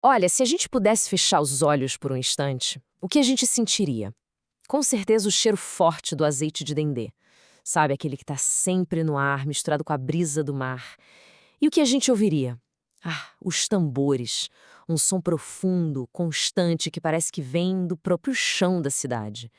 Olha, se a gente pudesse fechar os olhos por um instante, o que a gente sentiria? Com certeza o cheiro forte do azeite de dendê. Sabe, aquele que está sempre no ar, misturado com a brisa do mar. E o que a gente ouviria? Ah, os tambores. Um som profundo, constante, que parece que vem do próprio chão da cidade.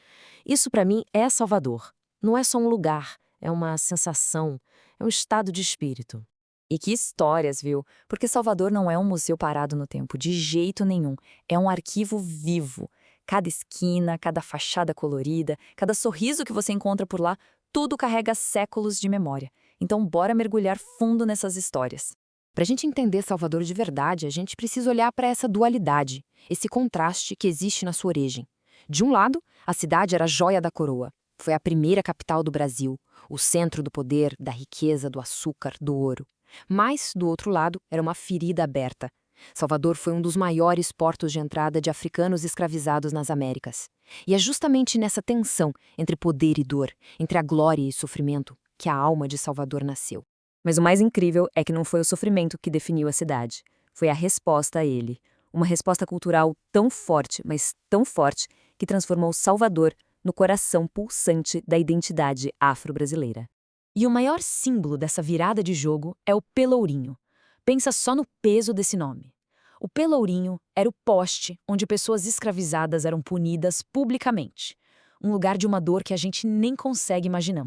Isso para mim é Salvador. Não é só um lugar, é uma sensação, é um estado de espírito. E que histórias, viu? Porque Salvador não é um museu parado no tempo, de jeito nenhum. É um arquivo vivo. Cada esquina, cada fachada colorida, cada sorriso que você encontra por lá, tudo carrega séculos de memória. Então, bora mergulhar fundo nessas histórias. Para a gente entender Salvador de verdade, a gente precisa olhar para essa dualidade, esse contraste que existe na sua origem. De um lado, a cidade era a joia da coroa. Foi a primeira capital do Brasil, o centro do poder, da riqueza, do açúcar, do ouro. Mas, do outro lado, era uma ferida aberta. Salvador foi um dos maiores portos de entrada de africanos escravizados nas Américas. E é justamente nessa tensão entre poder e dor, entre a glória e sofrimento, que a alma de Salvador nasceu. Mas o mais incrível é que não foi o sofrimento que definiu a cidade. Foi a resposta a ele. Uma resposta cultural tão forte, mas tão forte, que transformou Salvador no coração pulsante da identidade afro-brasileira. E o maior símbolo dessa virada de jogo é o Pelourinho. Pensa só no peso desse nome. O Pelourinho era o poste onde pessoas escravizadas eram punidas publicamente. Um lugar de uma dor que a gente nem consegue imaginar.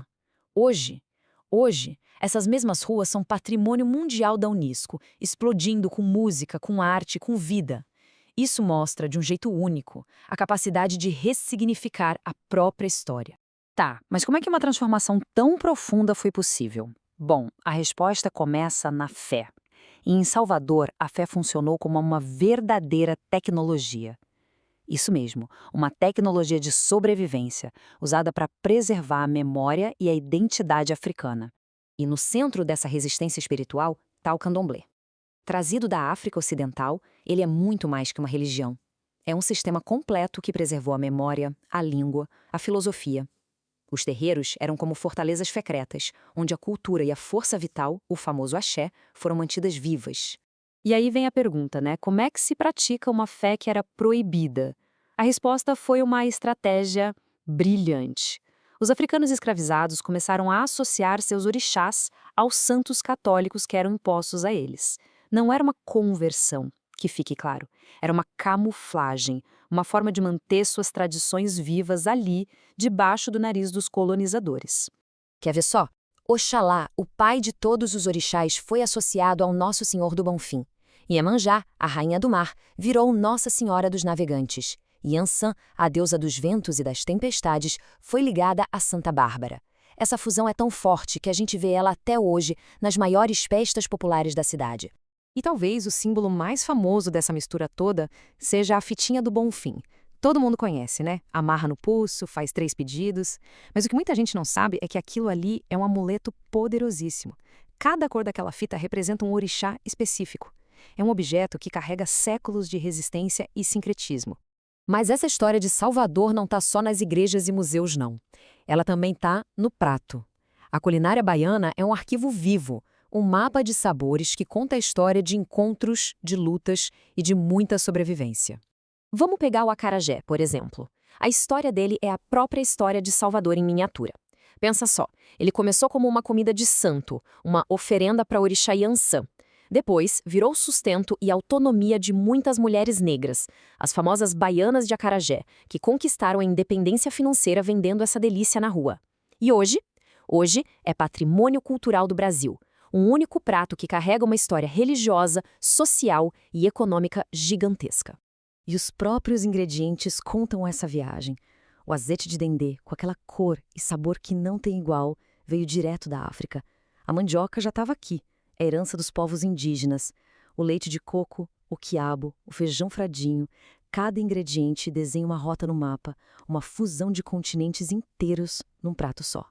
Hoje, essas mesmas ruas são patrimônio mundial da Unesco, explodindo com música, com arte, com vida. Isso mostra, de um jeito único, a capacidade de ressignificar a própria história. Tá, mas como é que uma transformação tão profunda foi possível? Bom, a resposta começa na fé. E em Salvador, a fé funcionou como uma verdadeira tecnologia. Isso mesmo, uma tecnologia de sobrevivência, usada para preservar a memória e a identidade africana. E no centro dessa resistência espiritual está o candomblé. Trazido da África Ocidental, ele é muito mais que uma religião. É um sistema completo que preservou a memória, a língua, a filosofia. Os terreiros eram como fortalezas secretas, onde a cultura e a força vital, o famoso axé, foram mantidas vivas. E aí vem a pergunta, né? Como é que se pratica uma fé que era proibida? A resposta foi uma estratégia brilhante. Os africanos escravizados começaram a associar seus orixás aos santos católicos que eram impostos a eles. Não era uma conversão, que fique claro. Era uma camuflagem, uma forma de manter suas tradições vivas ali, debaixo do nariz dos colonizadores. Quer ver só? Oxalá, o pai de todos os orixás, foi associado ao Nosso Senhor do Bonfim. Iemanjá, a rainha do mar, virou Nossa Senhora dos Navegantes. Iansã, a deusa dos ventos e das tempestades, foi ligada a Santa Bárbara. Essa fusão é tão forte que a gente vê ela até hoje nas maiores festas populares da cidade. E talvez o símbolo mais famoso dessa mistura toda seja a fitinha do Bonfim. Todo mundo conhece, né? Amarra no pulso, faz 3 pedidos. Mas o que muita gente não sabe é que aquilo ali é um amuleto poderosíssimo. Cada cor daquela fita representa um orixá específico. É um objeto que carrega séculos de resistência e sincretismo. Mas essa história de Salvador não está só nas igrejas e museus, não. Ela também está no prato. A culinária baiana é um arquivo vivo, um mapa de sabores que conta a história de encontros, de lutas e de muita sobrevivência. Vamos pegar o acarajé, por exemplo. A história dele é a própria história de Salvador em miniatura. Pensa só, ele começou como uma comida de santo, uma oferenda para orixá Iansã. Depois, virou sustento e autonomia de muitas mulheres negras, as famosas baianas de acarajé, que conquistaram a independência financeira vendendo essa delícia na rua. E hoje? Hoje é patrimônio cultural do Brasil, um único prato que carrega uma história religiosa, social e econômica gigantesca. E os próprios ingredientes contam essa viagem. O azeite de dendê, com aquela cor e sabor que não tem igual, veio direto da África. A mandioca já estava aqui, a herança dos povos indígenas. O leite de coco, o quiabo, o feijão fradinho. Cada ingrediente desenha uma rota no mapa, uma fusão de continentes inteiros num prato só.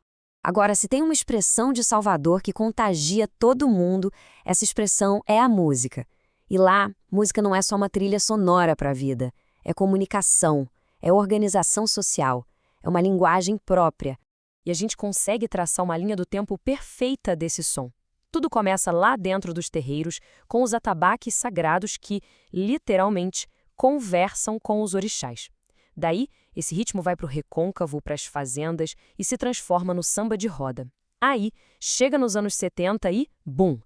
Agora, se tem uma expressão de Salvador que contagia todo mundo, essa expressão é a música. E lá, música não é só uma trilha sonora para a vida. É comunicação, é organização social, é uma linguagem própria. E a gente consegue traçar uma linha do tempo perfeita desse som. Tudo começa lá dentro dos terreiros, com os atabaques sagrados que, literalmente, conversam com os orixás. Daí, esse ritmo vai para o recôncavo, para as fazendas e se transforma no samba de roda. Aí, chega nos anos 70 e, bum!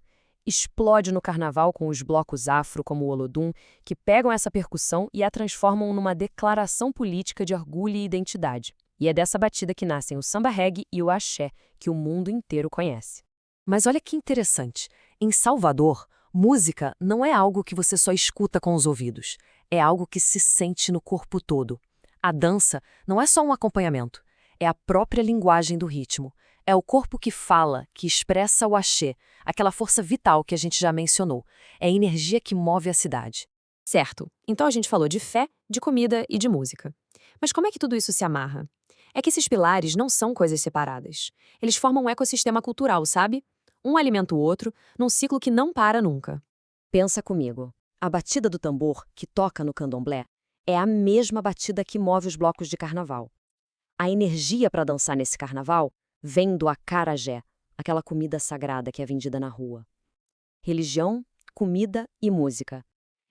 Explode no carnaval com os blocos afro, como o Olodum, que pegam essa percussão e a transformam numa declaração política de orgulho e identidade. E é dessa batida que nascem o samba reggae e o axé, que o mundo inteiro conhece. Mas olha que interessante. Em Salvador, música não é algo que você só escuta com os ouvidos. É algo que se sente no corpo todo. A dança não é só um acompanhamento. É a própria linguagem do ritmo. É o corpo que fala, que expressa o axé, aquela força vital que a gente já mencionou. É a energia que move a cidade. Certo, então a gente falou de fé, de comida e de música. Mas como é que tudo isso se amarra? É que esses pilares não são coisas separadas. Eles formam um ecossistema cultural, sabe? Um alimenta o outro, num ciclo que não para nunca. Pensa comigo. A batida do tambor, que toca no candomblé, é a mesma batida que move os blocos de carnaval. A energia para dançar nesse carnaval vem do acarajé, aquela comida sagrada que é vendida na rua. Religião, comida e música.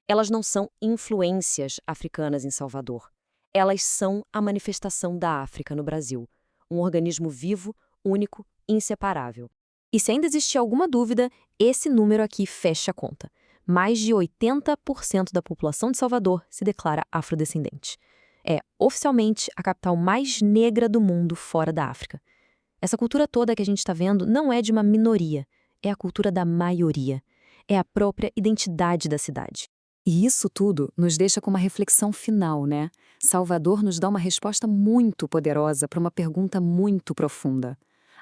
Elas não são influências africanas em Salvador. Elas são a manifestação da África no Brasil. Um organismo vivo, único, inseparável. E se ainda existir alguma dúvida, esse número aqui fecha a conta. Mais de 80% da população de Salvador se declara afrodescendente. É, oficialmente, a capital mais negra do mundo fora da África. Essa cultura toda que a gente está vendo não é de uma minoria, é a cultura da maioria. É a própria identidade da cidade. E isso tudo nos deixa com uma reflexão final, né? Salvador nos dá uma resposta muito poderosa para uma pergunta muito profunda.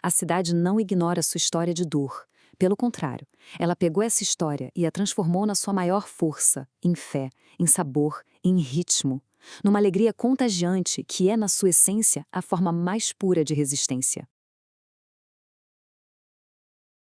A cidade não ignora sua história de dor. Pelo contrário, ela pegou essa história e a transformou na sua maior força, em fé, em sabor, em ritmo, numa alegria contagiante que é, na sua essência, a forma mais pura de resistência.